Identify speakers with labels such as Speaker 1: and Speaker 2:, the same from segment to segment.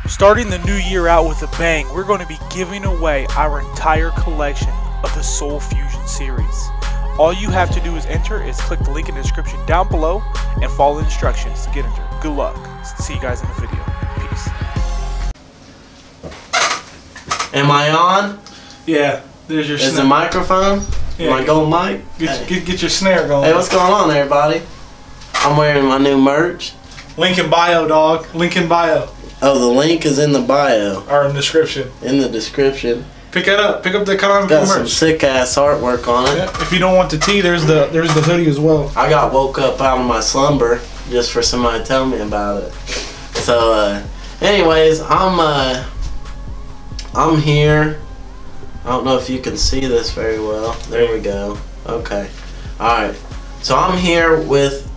Speaker 1: Starting the new year out with a bang, we're going to be giving away our entire collection of the Soul Fusion series. All you have to do is enter is click the link in the description down below and follow the instructions to get entered. Good luck. See you guys in the video. Peace.
Speaker 2: Am I on?
Speaker 1: Yeah, there's your snare.
Speaker 2: Is the microphone?
Speaker 1: Yeah,
Speaker 2: my gold mic?
Speaker 1: Get your snare going.
Speaker 2: Hey, what's going on, everybody? I'm wearing my new merch.
Speaker 1: Link in bio, dog. Link in bio.
Speaker 2: Oh, the link is in the bio.
Speaker 1: Or in the description.
Speaker 2: In the description.
Speaker 1: Pick that up. Pick up the KonamiCrew
Speaker 2: Got
Speaker 1: merch.
Speaker 2: some sick ass artwork on it.
Speaker 1: Yeah, if you don't want the tee, there's the hoodie as well.
Speaker 2: I got woke up out of my slumber just for somebody to tell me about it. So, anyways, I'm here. I don't know if you can see this very well. There we go. Okay. Alright. So I'm here with,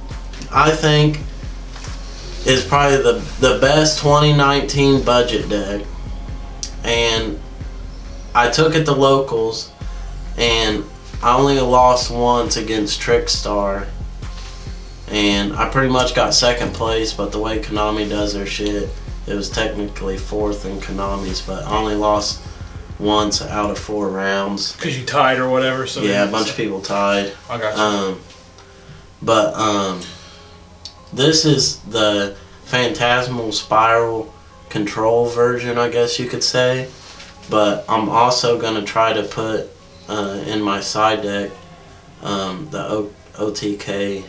Speaker 2: I think, is probably the best 2019 budget deck. And I took it to locals, and I only lost once against Trickstar. And I pretty much got second place, but the way Konami does their shit, it was technically fourth in Konami's, but I only lost once out of 4 rounds.
Speaker 1: Because you tied or whatever. So
Speaker 2: yeah, a bunch of people tied.
Speaker 1: I got you.
Speaker 2: This is the Phantasmal Spiral control version, I guess you could say. But I'm also going to try to put in my side deck the OTK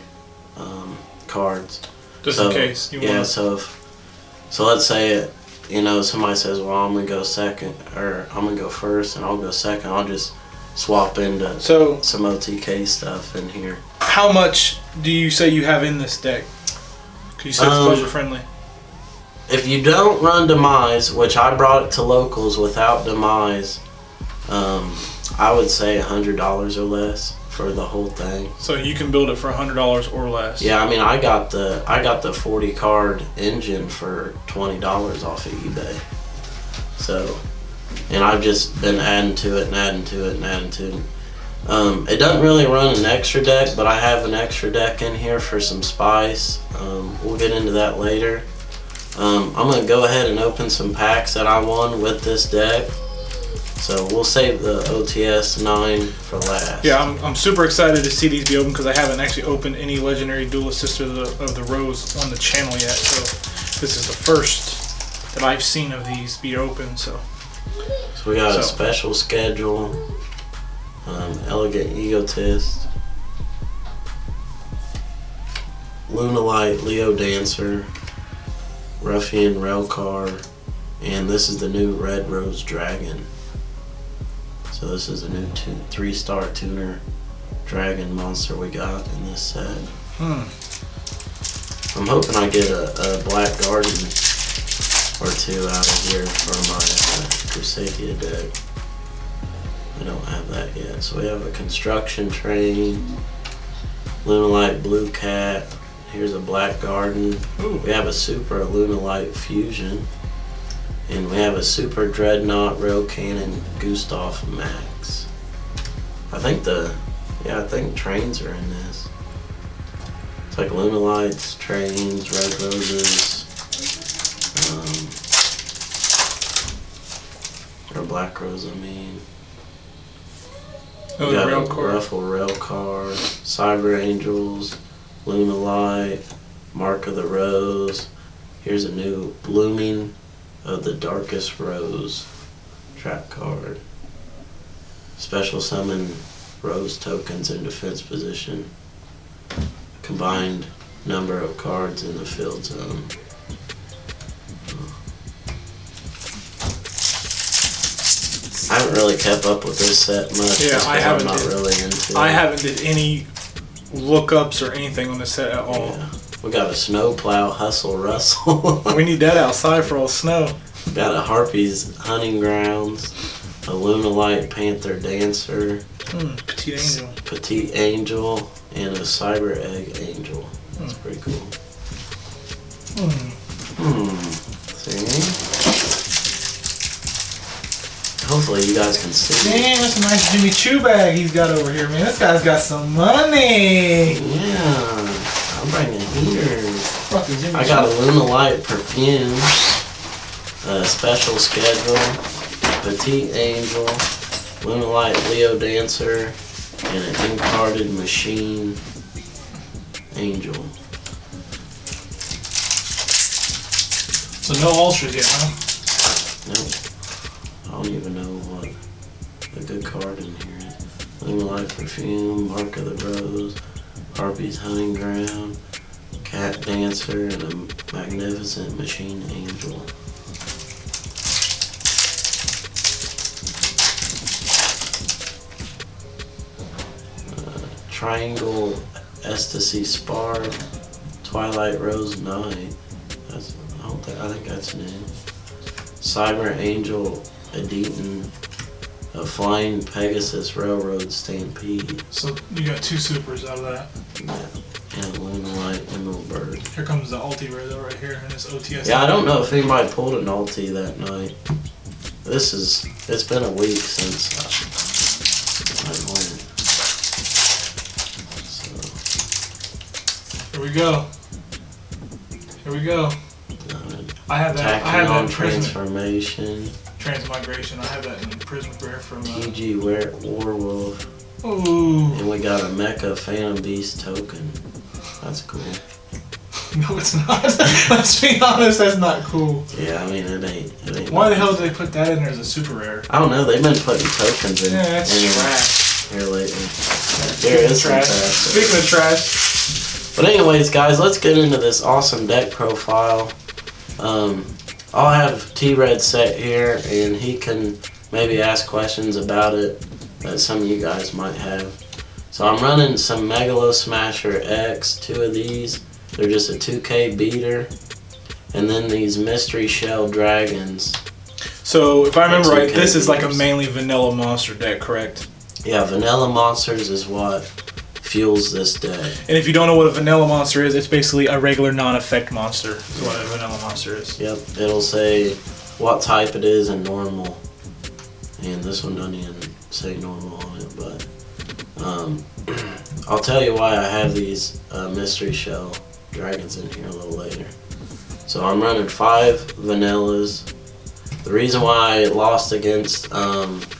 Speaker 2: cards.
Speaker 1: Just in case you want.
Speaker 2: Yeah, so let's say it, you know, somebody says, well, I'm going to go second, or I'm going to go first, and I'll go second. I'll just swap into some OTK stuff in here.
Speaker 1: How much do you say you have in this deck? Because you said it's budget friendly.
Speaker 2: If you don't run Demise, which I brought it to locals without Demise, I would say $100 or less for the whole thing.
Speaker 1: So you can build it for $100 or less.
Speaker 2: Yeah, I mean, I got the 40 card engine for $20 off of eBay. So, and I've just been adding to it and adding to it and adding to it. It doesn't really run an extra deck, but I have an extra deck in here for some spice. We'll get into that later. I'm going to go ahead and open some packs that I won with this deck. So we'll save the OTS 9 for last.
Speaker 1: Yeah, I'm super excited to see these be opened because I haven't actually opened any Legendary Duelist Sister of the Rose on the channel yet. So this is the first that I've seen of these be opened. So
Speaker 2: we got a special schedule, Elegant Egotist, Lunalight Leo Dancer, Ruffian Railcar, and this is the new Red Rose Dragon. So this is a new 3-star tuner dragon monster we got in this set. I'm hoping I get a Black Garden or 2 out of here for my Crusadia deck. I don't have that yet. So we have a Construction Train, Lunalight Blue Cat. Here's a Black Garden.
Speaker 1: Ooh.
Speaker 2: We have a Super Lunalight Fusion. And we have a Super Dreadnought Rail Cannon Gustav Max. I think trains are in this. It's like Lunalights, trains, red roses, or black rose, I mean. We got a Ruffle Railcar, Cyber Angels, Lunalight, Mark of the Rose. Here's a new Blooming of the Darkest Rose trap card. Special summon rose tokens in defense position. Combined number of cards in the field zone. I haven't really kept up with this set much.
Speaker 1: Yeah,
Speaker 2: I'm not really into it.
Speaker 1: I haven't did any lookups or anything on this set at all.
Speaker 2: Yeah. We got a Snowplow Hustle Rustle.
Speaker 1: We need that outside for all snow.
Speaker 2: Got a Harpy's Hunting Grounds, a Lunalight Panther Dancer,
Speaker 1: Petite Angel.
Speaker 2: Petite Angel, and a Cyber Egg Angel. That's pretty cool. See? Hopefully you guys can see.
Speaker 1: Man, that's a nice Jimmy Choo bag he's got over here, man. This guy's got some money.
Speaker 2: Yeah, I'm bringing heaters. I got a Lunalight Perfume. Special Schedule, Petite Angel, Moonlight Leo Dancer, and an Incarded Machine Angel.
Speaker 1: So no ultras yet, huh?
Speaker 2: Nope. I don't even know what a good card in here is. Moonlight Perfume, Mark of the Rose, Harpy's Hunting Ground, Cat Dancer, and a Magnificent Machine Angel. Triangle Ecstasy Spar, Twilight Rose Night. I think that's new. Cyber Angel Edeton, a Flying Pegasus Railroad Stampede.
Speaker 1: So you got 2 supers out of that.
Speaker 2: Yeah. And Moonlight Emerald Bird.
Speaker 1: Here comes the ulti right here in this OTS.
Speaker 2: Yeah, I don't know if anybody pulled an ulti that night. It's been a week since I went.
Speaker 1: Here we go. Here we go. I have that
Speaker 2: Transformation.
Speaker 1: Transmigration. I have that in Prism Rare from
Speaker 2: PG Warwolf.
Speaker 1: Ooh.
Speaker 2: And we got a Mecha Phantom Beast token. That's cool.
Speaker 1: No, it's not. Let's be honest, that's not cool.
Speaker 2: Yeah, I mean it ain't.
Speaker 1: Why the hell did they put that in there as a super rare?
Speaker 2: I don't know. They've been putting tokens in.
Speaker 1: Yeah, that's trash.
Speaker 2: Here lately. There is trash.
Speaker 1: Speaking of trash.
Speaker 2: But anyways, guys, let's get into this awesome deck profile. I'll have T-Red set here, and he can maybe ask questions about it that some of you guys might have. So I'm running some Megalo Smasher X, 2 of these. They're just a 2K beater. And then these Mystery Shell Dragons.
Speaker 1: So, if I remember right, this is like a mainly vanilla monster deck, correct?
Speaker 2: Yeah, Vanilla Monsters is what fuels this deck.
Speaker 1: And if you don't know what a vanilla monster is, it's basically a regular non-effect monster. That's what a vanilla monster is.
Speaker 2: Yep, it'll say what type it is and normal. And this one doesn't even say normal on it, but I'll tell you why I have these Mystery Shell Dragons in here a little later. So I'm running 5 vanillas. The reason why I lost against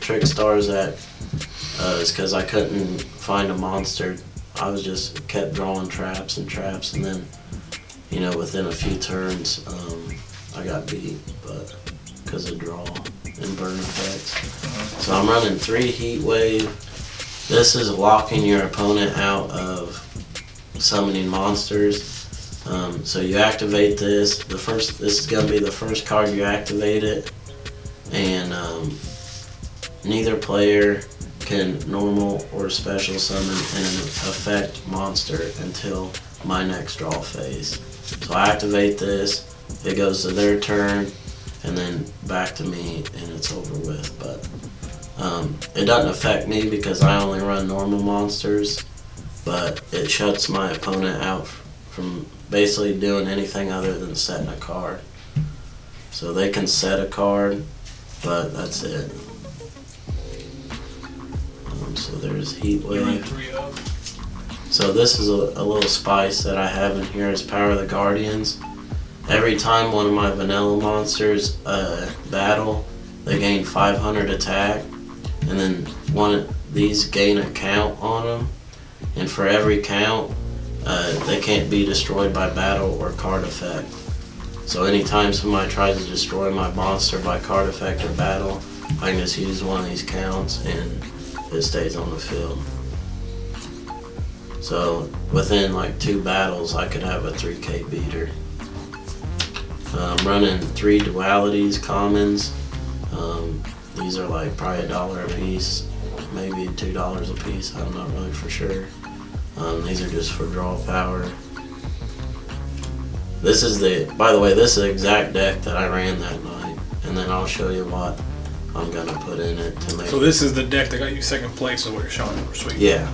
Speaker 2: Trick Stars is because I couldn't find a monster. I was just kept drawing traps, and then, you know, within a few turns, I got beat, but because of draw and burn effects. So I'm running 3 Heat Wave. This is locking your opponent out of summoning monsters. So you activate this. This is gonna be the first card you activate it, and neither player can normal or special summon an effect monster until my next draw phase. So I activate this, it goes to their turn, and then back to me, and it's over with. But it doesn't affect me because I only run normal monsters, but it shuts my opponent out from basically doing anything other than setting a card. So they can set a card, but that's it. So there's Heat Wave. So this is a little spice that I have in here is Power of the Guardians. Every time one of my vanilla monsters battle, they gain 500 attack, and then one of these gain a count on them, and for every count, they can't be destroyed by battle or card effect. So anytime somebody tries to destroy my monster by card effect or battle, I can just use one of these counts and it stays on the field. So within like 2 battles, I could have a 3K beater. I'm running 3 dualities commons. These are like probably $1 a piece, maybe $2 a piece. I'm not really for sure. These are just for draw power. This is by the way, this is the exact deck that I ran that night, and then I'll show you what I'm gonna put in it to make.
Speaker 1: So this is the deck that got you 2nd place, is what you're showing. Sweet.
Speaker 2: Yeah.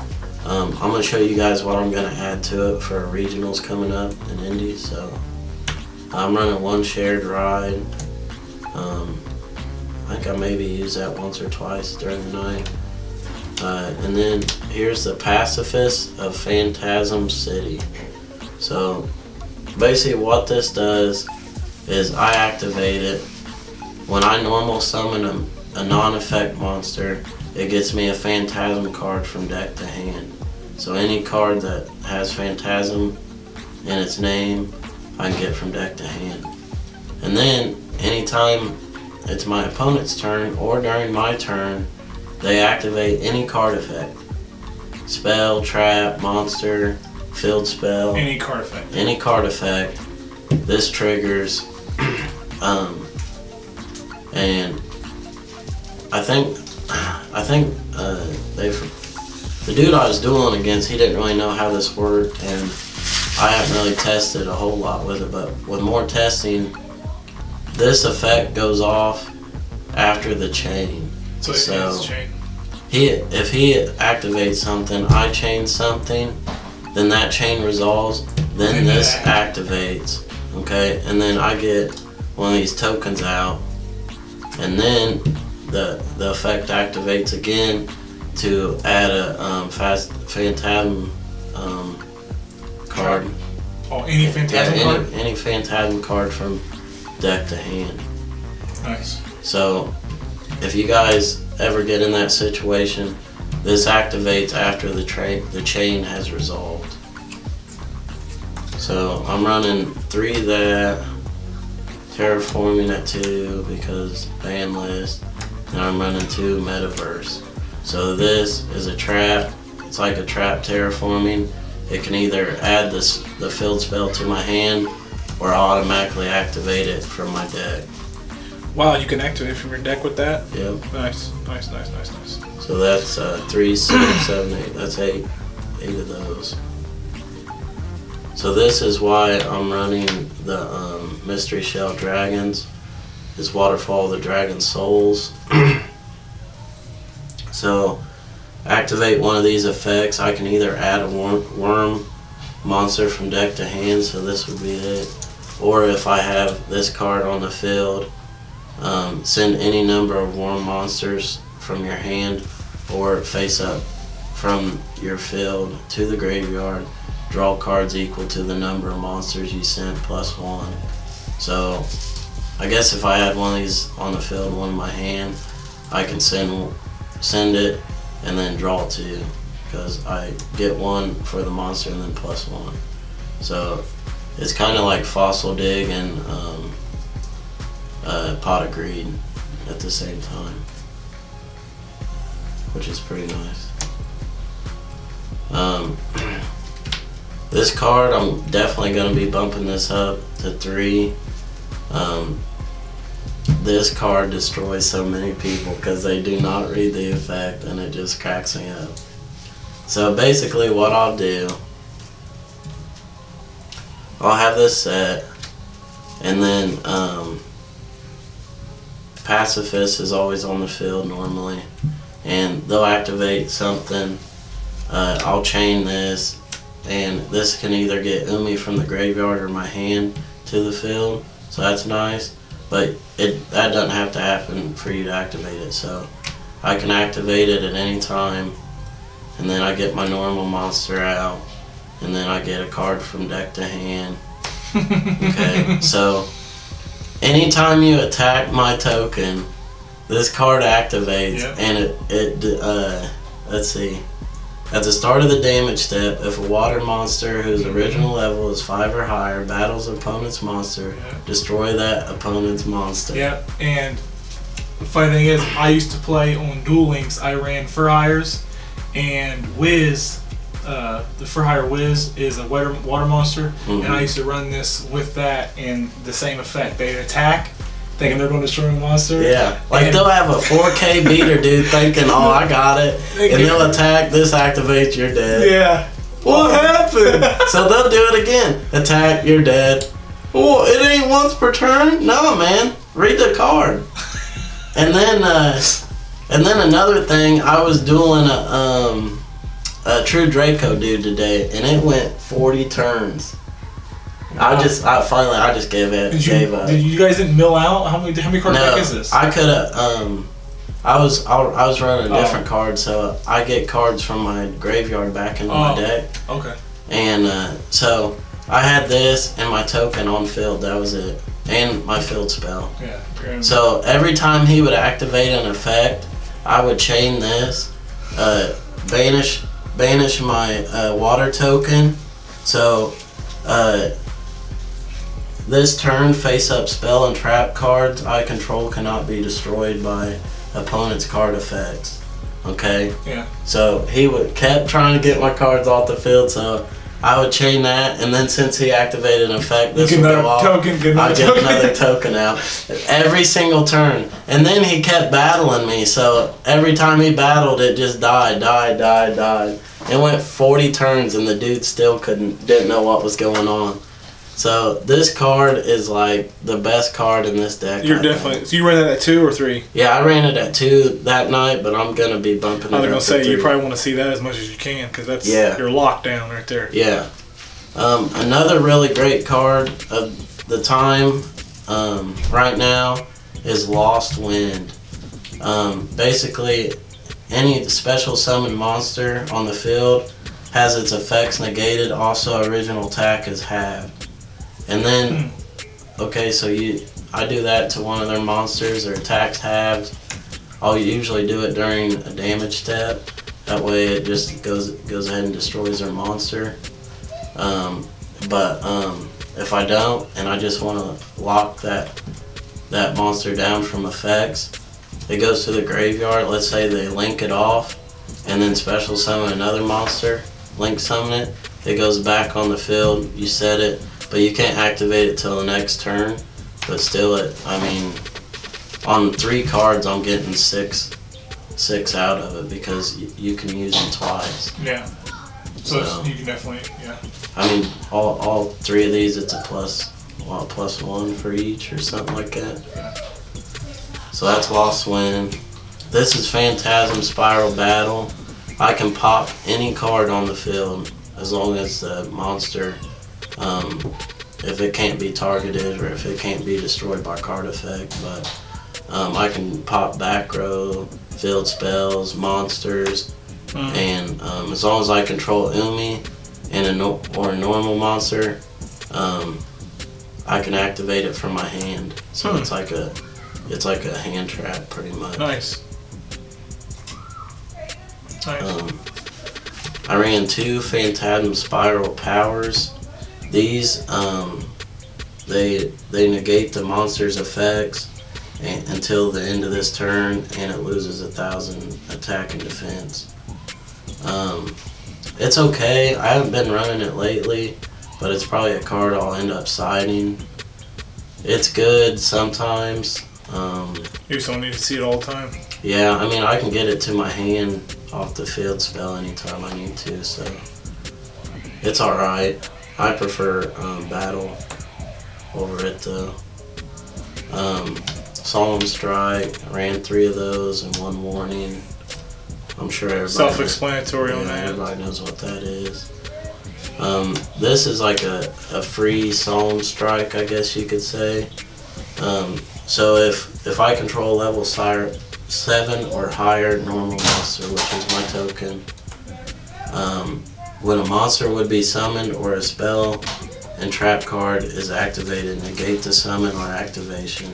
Speaker 2: I'm gonna show you guys what I'm gonna add to it for regionals coming up in Indy. So I'm running 1 shared ride. I think I maybe used that once or twice during the night. And then here's the Pacifist of Phantasm City. So basically what this does is I activate it, when I normal summon a non-effect monster, it gets me a Phantasm card from deck to hand. So any card that has Phantasm in its name, I can get from deck to hand. And then, anytime it's my opponent's turn or during my turn, they activate any card effect. Spell, trap, monster, field spell.
Speaker 1: Any card effect.
Speaker 2: Any card effect. This triggers. And I think the dude I was dueling against, he didn't really know how this worked, and I haven't really tested a whole lot with it, but with more testing, this effect goes off after the chain.
Speaker 1: So it's chain.
Speaker 2: If he activates something, I chain something, then that chain resolves, then this activates, okay, and then I get one of these tokens out, and then the effect activates again to add a Phantasm card.
Speaker 1: Oh, any Phantasm card?
Speaker 2: Any Phantasm card from deck to hand.
Speaker 1: Nice.
Speaker 2: So, if you guys ever get in that situation, this activates after the chain has resolved. So, I'm running 3 that, terraforming at 2 because ban list, and I'm running 2 metaverse. So this is a trap. It's like a trap terraforming. It can either add the field spell to my hand or automatically activate it from my deck.
Speaker 1: Wow, you can activate from your deck with that?
Speaker 2: Yep.
Speaker 1: Nice.
Speaker 2: So that's 3, 6, 7, 8. That's 8 of those. So this is why I'm running the Mystery Shell Dragons. Is Waterfall of the Dragon Souls. So, activate one of these effects. I can either add a worm monster from deck to hand, so this would be it. Or if I have this card on the field, send any number of worm monsters from your hand or face up from your field to the graveyard. Draw cards equal to the number of monsters you sent plus 1. So, I guess if I had one of these on the field, one in my hand, I can send it and then draw 2, because I get 1 for the monster and then plus 1. So it's kind of like Fossil Dig and Pot of Greed at the same time, which is pretty nice. This card, I'm definitely going to be bumping this up to 3. This card destroys so many people because they do not read the effect, and it just cracks me up. So basically what I'll do, I'll have this set, and then Pacifist is always on the field normally, and they'll activate something. I'll chain this, and this can either get Umi from the graveyard or my hand to the field, so that's nice. But that doesn't have to happen for you to activate it, so I can activate it at any time, and then I get my normal monster out, and then I get a card from deck to hand. Okay, so anytime you attack my token, this card activates, yep. And let's see. At the start of the damage step, if a water monster whose original level is 5 or higher battles opponent's monster, destroy that opponent's monster.
Speaker 1: Yep, and the funny thing is, I used to play on Duel Links. I ran Fur Hires, and Wiz, the Fur Hire Wiz is a water monster, and I used to run this with that and the same effect. They attack, thinking they're going to destroy a monster.
Speaker 2: Yeah, like they'll have a 4K beater dude thinking, oh, I got it, and they'll attack, this activates, you're dead.
Speaker 1: Yeah.
Speaker 2: What happened? So they'll do it again. Attack, you're dead. Oh, it ain't once per turn? No, man. Read the card. And then another thing, I was dueling a True Draco dude today, and it went 40 turns. I just gave up.
Speaker 1: Did you guys didn't mill out? How many card deck is this?
Speaker 2: I could have. I was running a different card, so I get cards from my graveyard back into my deck.
Speaker 1: Okay.
Speaker 2: And so I had this and my token on field. That was it. and my field spell.
Speaker 3: Yeah.
Speaker 2: So every time he would activate an effect, I would chain this, banish my water token. So this turn, face up spell and trap cards I control cannot be destroyed by opponent's card effects. Okay?
Speaker 3: Yeah.
Speaker 2: So he kept trying to get my cards off the field, so I would chain that, and then since he activated an effect, this would go off. I'd get another token out every single turn. And then he kept battling me, so every time he battled, it just died. It went 40 turns, and the dude still didn't know what was going on. So this card is like the best card in this deck.
Speaker 3: You're definitely. So you ran that at 2 or 3?
Speaker 2: Yeah, I ran it at 2 that night, but I'm gonna be bumping it up.
Speaker 3: I was gonna say
Speaker 2: 3.
Speaker 3: you probably want to see that as much as you can, because that's your lockdown right there.
Speaker 2: Yeah. Another really great card of the time right now is Lost Wind. Basically, any special summon monster on the field has its effects negated. Also, original attack is halved. And then, okay, so I do that to one of their monsters. Their attack's halved. I'll usually do it during a damage step. That way, it just goes ahead and destroys their monster. But if I don't, and I just want to lock that monster down from effects, it goes to the graveyard. Let's say they link it off, and then special summon another monster, link summon it. It goes back on the field. You set it, but you can't activate it till the next turn. But still, on 3 cards, I'm getting 6 out of it because you can use them twice.
Speaker 3: Yeah. So you can definitely, yeah.
Speaker 2: I mean, all 3 of these, it's a +1 for each or something like that.
Speaker 3: Yeah.
Speaker 2: So that's Lost Wind. This is Phantasm Spiral Battle. I can pop any card on the field as long as the monster, if it can't be targeted or if it can't be destroyed by card effect. But I can pop back row, field spells, monsters, and as long as I control Umi and a normal monster, I can activate it from my hand. So it's like a hand trap pretty much.
Speaker 3: Nice.
Speaker 2: I ran 2 Phantasm Spiral Powers. These they negate the monster's effects until the end of this turn, and it loses 1,000 attack and defense. It's okay. I haven't been running it lately, but it's probably a card I'll end up siding. It's good sometimes.
Speaker 3: You just don't need to see it all the time.
Speaker 2: Yeah, I mean, I can get it to my hand off the field spell anytime I need to, so it's alright. I prefer battle over it though. Solemn Strike, I ran 3 of those and 1 warning. I'm sure everybody
Speaker 3: self-explanatory on that.
Speaker 2: Everybody knows what that is. This is like a free Solemn Strike, I guess you could say. So if I control level 7 or higher normal monster, which is my token, when a monster would be summoned or a spell and trap card is activated, negate the summon or activation.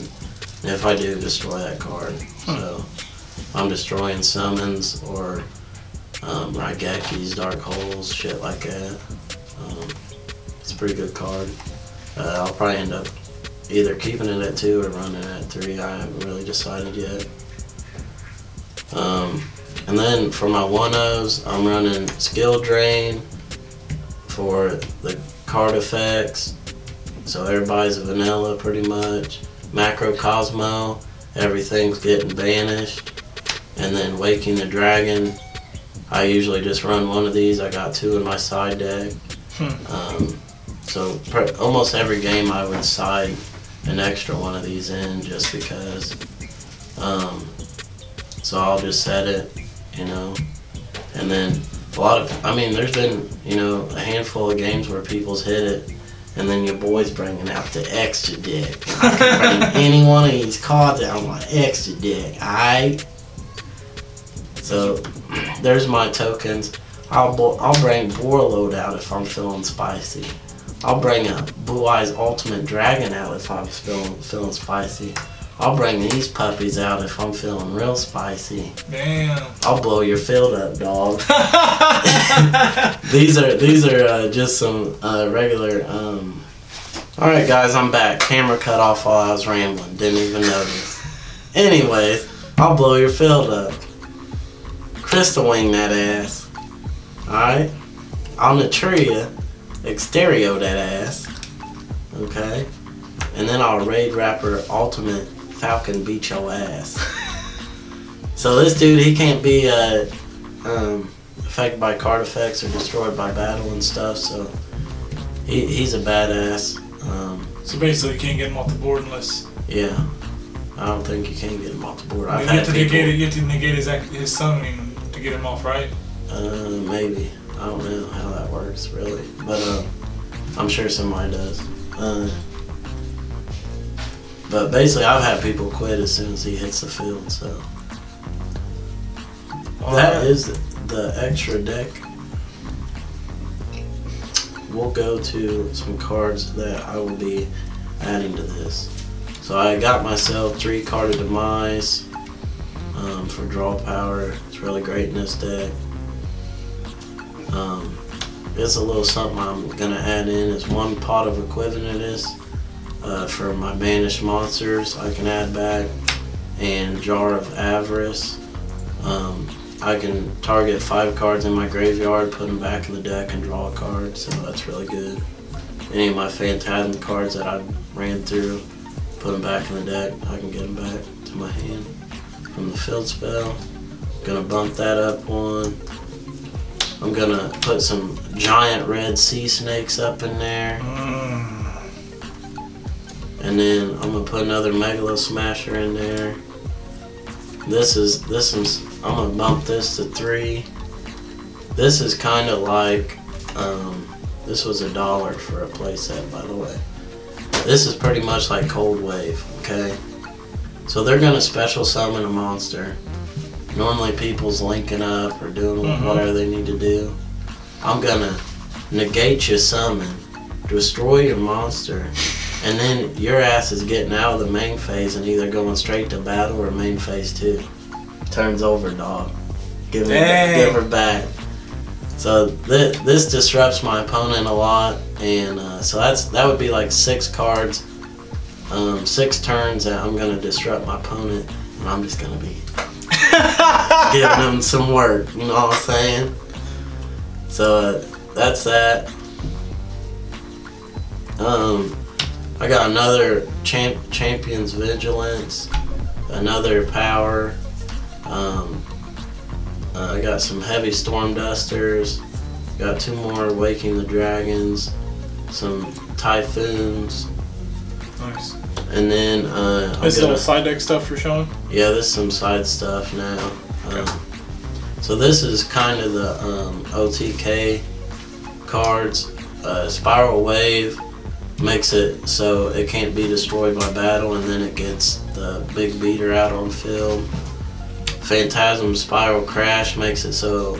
Speaker 2: And if I do, destroy that card. So I'm destroying summons or Raigekis, Dark Holes, shit like that. It's a pretty good card. I'll probably end up either keeping it at 2 or running it at 3. I haven't really decided yet. And then for my 1-0s, I'm running Skill Drain for the card effects. So everybody's vanilla pretty much. Macro Cosmo, everything's getting banished. And then Waking the Dragon, I usually just run 1 of these. I got 2 in my side deck. So almost every game I would side an extra 1 of these in just because. So I'll just set it, you know, and then there's been, you know, a handful of games where people's hit it, and then your boy's bringing out the extra deck. I can bring any one of these cards out on my extra deck, alright? So there's my tokens. I'll bring Warlord out if I'm feeling spicy. I'll bring a Blue Eyes Ultimate Dragon out if I'm feeling spicy. I'll bring these puppies out if I'm feeling real spicy.
Speaker 3: Damn.
Speaker 2: I'll blow your field up, dog. These are just some regular. Alright guys, I'm back. Camera cut off while I was rambling. Didn't even notice. Anyways, I'll blow your field up. Crystal wing that ass. Alright? I'll Natria exterior that ass. Okay? And then I'll Raid Rapper Ultimate Falcon beat your ass. So this dude, he can't be affected by card effects or destroyed by battle and stuff, so he's a badass.
Speaker 3: So basically you can't get him off the board unless...
Speaker 2: Yeah. I don't think you can get him off the board.
Speaker 3: You have to negate his summoning to get him off, right?
Speaker 2: Maybe. I don't know how that works, really. But I'm sure somebody does. But basically, I've had people quit as soon as he hits the field, so. That is the extra deck. We'll go to some cards that I will be adding to this. So I got myself 3 Card of Demise for draw power. It's really great in this deck. It's a little something I'm gonna add in is 1 Pot of Equivocus for my banished monsters. I can add back, and Jar of Avarice. I can target 5 cards in my graveyard, put them back in the deck, and draw a card. So that's really good. Any of my Phantasm cards that I ran through, put them back in the deck. I can get them back to my hand from the field spell. Gonna bump that up 1. I'm gonna put some giant red sea snakes up in there. And then I'm gonna put another Megalo Smasher in there. I'm gonna bump this to 3. This is kind of like, this was $1 for a playset, by the way. This is pretty much like Cold Wave, okay? So they're gonna special summon a monster. Normally people's linking up or doing whatever they need to do. I'm gonna negate your summon, destroy your monster, and then your ass is getting out of the main phase and either going straight to battle or main phase 2. Turns over, dog. Give her back. So this disrupts my opponent a lot, and so that would be like 6 cards, 6 turns that I'm gonna disrupt my opponent, and I'm just gonna be giving them some work. You know what I'm saying? So that's that. I got another Champion's Vigilance, another Power. I got some heavy Storm Dusters. Got 2 more Waking the Dragons, some Typhoons.
Speaker 3: Nice.
Speaker 2: And then
Speaker 3: this is all side deck stuff you're showing?
Speaker 2: Yeah, this is some side stuff now.
Speaker 3: Okay.
Speaker 2: So this is kind of the OTK cards. Spiral Wave makes it so it can't be destroyed by battle, and then it gets the big beater out on field. Phantasm Spiral Crash makes it so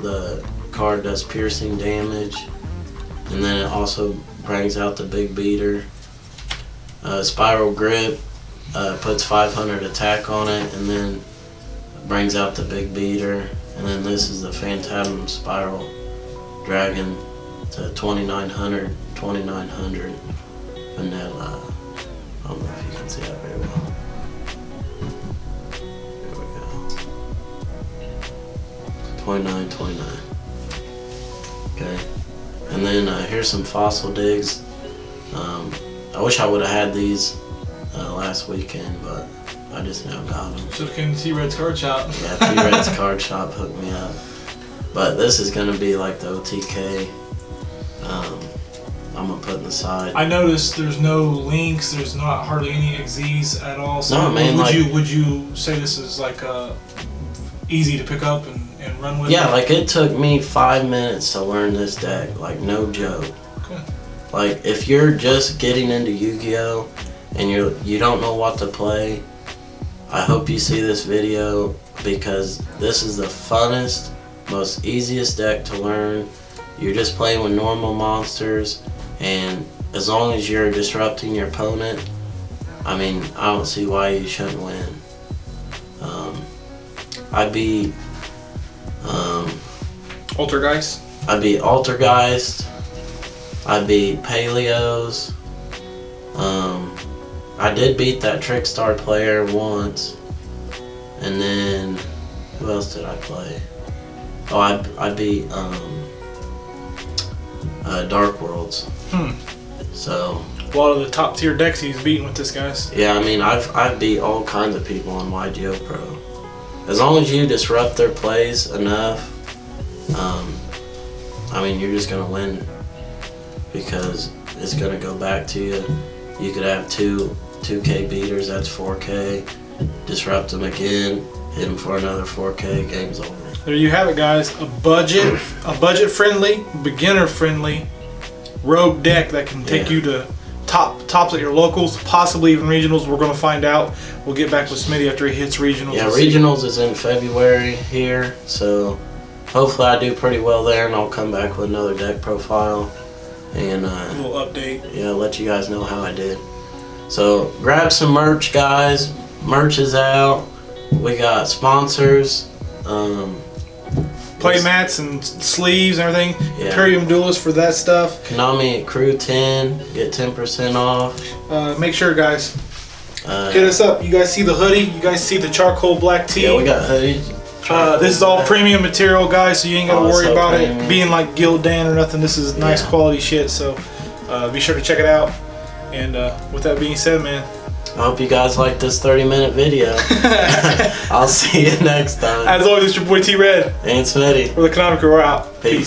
Speaker 2: the card does piercing damage, and then it also brings out the big beater. Spiral Grip puts 500 attack on it, and then brings out the big beater. And then this is the Phantasm Spiral Dragon to 2900 vanilla. I don't know if you can see that very well. There we go. 29. Okay. And then here's some Fossil Digs. I wish I would have had these last weekend, but I just now got them.
Speaker 3: Should have came to T-Red's card shop.
Speaker 2: Yeah, T-Red's card shop hooked me up. But this is going to be like the OTK. I'm going to put in the side.
Speaker 3: I noticed there's no links, there's not hardly any XZs at all. So
Speaker 2: no, man,
Speaker 3: would you say this is like easy to pick up and run with?
Speaker 2: Yeah, like it took me 5 minutes to learn this deck, like no joke.
Speaker 3: Okay.
Speaker 2: Like if you're just getting into Yu-Gi-Oh! And you don't know what to play, I hope you see this video, because this is the funnest, most easiest deck to learn. You're just playing with normal monsters, and as long as you're disrupting your opponent, I mean, I don't see why you shouldn't win. I beat
Speaker 3: Altergeist.
Speaker 2: I beat Altergeist. I beat Paleos. I did beat that Trickstar player once. And then, who else did I play? Oh, I beat Dark Worlds. So
Speaker 3: A lot of the top tier decks he's beaten with this, guys.
Speaker 2: yeah, I mean, I've beat all kinds of people on yugioh Pro. As long as you disrupt their plays enough, I mean, you're just gonna win because it's gonna go back to you. You could have 2K beaters, that's 4K. Disrupt them again, hit them for another 4K, game's over.
Speaker 3: There you have it, guys. A budget-friendly, beginner-friendly rogue deck that can take you to tops at your locals, possibly even regionals. We're going to find out. We'll get back with Smitty after he hits regionals.
Speaker 2: Yeah, regionals is in February here, so hopefully I do pretty well there, and I'll come back with another deck profile and
Speaker 3: a little update.
Speaker 2: Yeah, let you guys know how I did. So grab some merch, guys. Merch is out. We got sponsors.
Speaker 3: Play mats and sleeves and everything.
Speaker 2: Yeah.
Speaker 3: Imperium Duelist for that stuff.
Speaker 2: KonamiCrew 10, get 10% off.
Speaker 3: Make sure, guys, hit us up. You guys see the hoodie? You guys see the charcoal black tee?
Speaker 2: Yeah, we got hoodies.
Speaker 3: This is all premium material, guys, so you ain't got to worry about
Speaker 2: premium.
Speaker 3: it being like Gildan or nothing. This is nice quality shit, so be sure to check it out. And with that being said, man,
Speaker 2: I hope you guys like this 30-minute video. I'll see you next time.
Speaker 3: As always, it's your boy T-Red.
Speaker 2: And Smitty.
Speaker 3: We're the KonamiCrew. We're out.
Speaker 2: Peace.